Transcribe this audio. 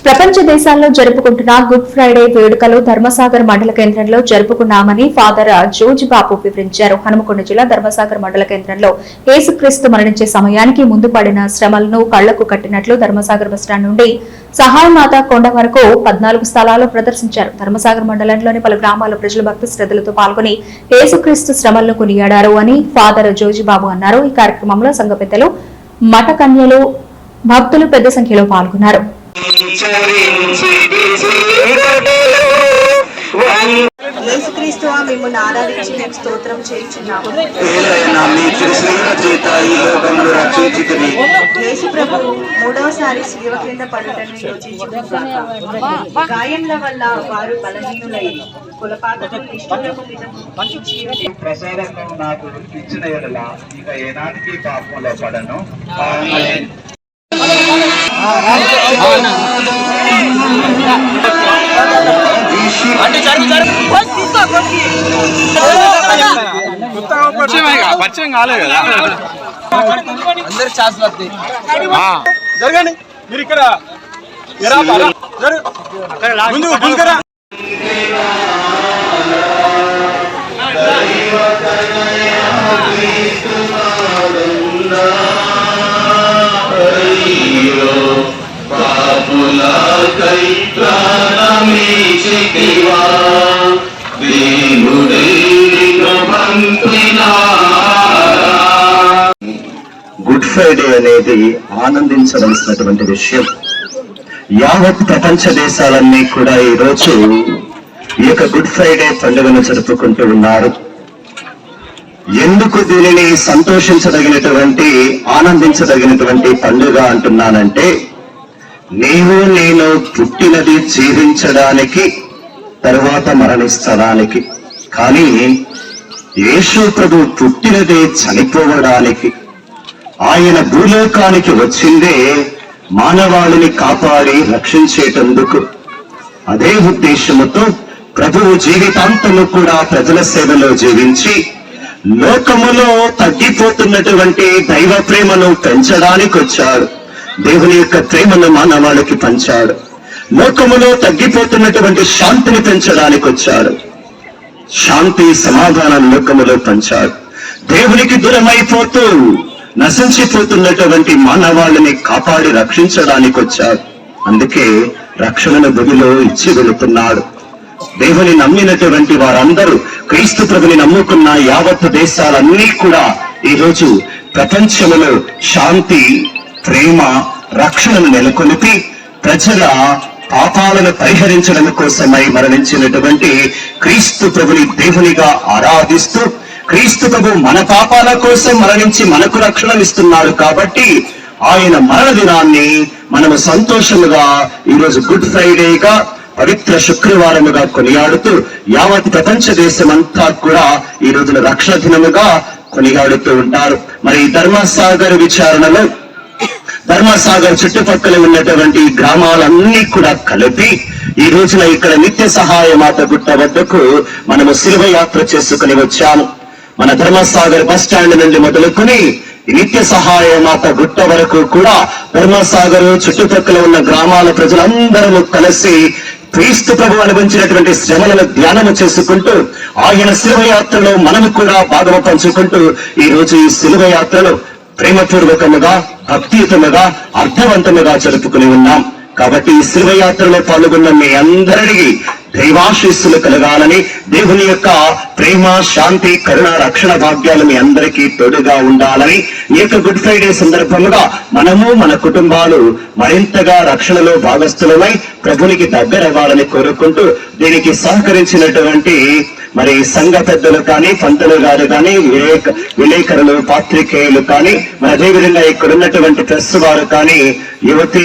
ప్రపంచ దేశాల్లో జరుపుకుంటున్న గుడ్ ఫ్రైడే వేడుకలు ధర్మసాగర్ మండల కేంద్రంలో జరుపుకున్నామని ఫాదర్ జోజ్ బాబు వివరించారు. హనుమకొండ జిల్లా ధర్మసాగర్ మండల కేంద్రంలో యేసుక్రీస్తు మరణించే సమయానికి ముందు పడిన శ్రమలను కళ్లకు కట్టినట్లు ధర్మసాగర్ బస్టాండ్ నుండి సహాయమాత కొండ వరకు 14 స్థలాల్లో ప్రదర్శించారు. ధర్మసాగర్ మండలంలోని పలు గ్రామాల ప్రజలు భక్తి శ్రద్ధలతో పాల్గొని యేసుక్రీస్తు శ్రమలను కొనియాడారు అని ఫాదర్ జోజ్ బాబు అన్నారు. ఈ కార్యక్రమంలో సంఘ పెద్దలు, మఠ కన్యలు, భక్తులు పెద్ద సంఖ్యలో పాల్గొన్నారు. యేసుక్రీస్తువా మిమ్మల్ని ఆరాధించి మేము స్తోత్రం చేయించున్నాము. యేసు ప్రభువు మూడవసారి శిలువ క్రింద పడుటను యోచించుగాక. గాయముల వల్ల వారు బలహీనులై కులపాతకు నిష్ఠులకు ప్రసాదము నాకు ఇచ్చిన ఎడల ఇక ఏనాటికి పాపంలో పడను. ఆమేన్. పరిచయం కాలేదు కదా, అందరు ఛాన్స్ వస్తాయి. జరగండి మీరు ఇక్కడ ముందు ముందుకరా. గుడ్ ఫ్రైడే అనేది ఆనందించవలసినటువంటి విషయం. యావత్ ప్రపంచ దేశాలన్నీ కూడా ఈ రోజు ఈ యొక్క గుడ్ ఫ్రైడే పండుగను జరుపుకుంటూ ఉన్నారు. ఎందుకు దీనిని సంతోషించదగినటువంటి, ఆనందించదగినటువంటి పండుగ అంటున్నానంటే, నీవు నేను పుట్టినది జీవించడానికి, తరువాత మరణించడానికి. కానీ యేసు ప్రభు పుట్టినదే చనిపోవడానికి. ఆయన భూలోకానికి వచ్చిందే మానవాళిని కాపాడి రక్షించేటందుకు. అదే ఉద్దేశముతో ప్రభువు జీవితాంతము కూడా ప్రజల సేవలో జీవించి లోకములో తగ్గిపోతున్నటువంటి దైవ ప్రేమను పెంచడానికి వచ్చాడు. దేవుని యొక్క ప్రేమను మానవాళికి పంచాడు. లోకములో తగ్గిపోతున్నటువంటి శాంతిని పెంచడానికి వచ్చాడు. శాంతి సమాధానం లోకములో పంచాడు. దేవునికి దూరమైపోతూ నశించిపోతున్నటువంటి మానవాళిని కాపాడి రక్షించడానికి వచ్చాడు. అందుకే రక్షణను బలిలో ఇచ్చి వెళుతున్నాడు. దేవుని నమ్మినటువంటి వారందరూ, క్రీస్తు ప్రభుని నమ్ముకున్న యావత్ దేశాలన్నీ కూడా ఈరోజు ప్రపంచంలో శాంతి, ప్రేమ, రక్షణను నెలకొల్పి ప్రజల పాపాలను పరిహరించడం కోసమై మరణించినటువంటి క్రీస్తు ప్రభుని దేవునిగా ఆరాధిస్తూ, క్రీస్తు ప్రభు మన పాపాల కోసం మరణించి మనకు రక్షణనిస్తున్నాడు. కాబట్టి ఆయన మరణ దినాన్ని మనము సంతోషముగా ఈరోజు గుడ్ ఫ్రైడేగా, పవిత్ర శుక్రవారముగా కొనియాడుతూ యావత్ ప్రపంచ దేశమంతా కూడా ఈ రోజున రక్షణ దినముగా కొనియాడుతూ ఉంటారు. మరి ధర్మసాగర్ విచారణలో ధర్మసాగర్ చుట్టుపక్కల ఉన్నటువంటి గ్రామాలన్నీ కూడా కలిపి ఈ రోజున ఇక్కడ నిత్య సహాయ మాత గుట్ట వద్దకు మనము శిలువ యాత్ర చేసుకుని వచ్చాము. మన ధర్మసాగర్ బస్ స్టాండ్ నుండి మొదలుకొని నిత్య సహాయ మాత గుట్ట వరకు కూడా ధర్మసాగర్ చుట్టుపక్కల ఉన్న గ్రామాల ప్రజలందరూ కలిసి క్రీస్తు ప్రభు అనుభవించినటువంటి శ్రమలను ధ్యానము చేసుకుంటూ ఆయన శిలువ యాత్రలో మనము కూడా భాగము పంచుకుంటూ ఈ రోజు ఈ శిలువ యాత్రలో ప్రేమపూర్వకముగా, భక్తియుతముగా, అర్థవంతముగా జరుపుకుని ఉన్నాం. కాబట్టి ఈ శిలువ యాత్రలో పాల్గొన్న మీ అందరికీ దైవాశీస్సులు కలగాలని, దేవుని యొక్క ప్రేమ, శాంతి, కరుణ, రక్షణ భాగ్యాలు మీ అందరికీ తోడుగా ఉండాలని, ఈ యొక్క గుడ్ ఫ్రైడే సందర్భంగా మనము, మన కుటుంబాలు మరింతగా రక్షణలో భాగస్థులమై ప్రభునికి దగ్గరవ్వాలని కోరుకుంటూ దీనికి సహకరించినటువంటి మరి సంఘ పెద్దలు కానీ, పంతులు గారు కానీ, విలేకరులు, పాత్రికేయులు కానీ, మరి అదేవిధంగా ఇక్కడ ఉన్నటువంటి ప్రెస్ వారు కానీ, యువతి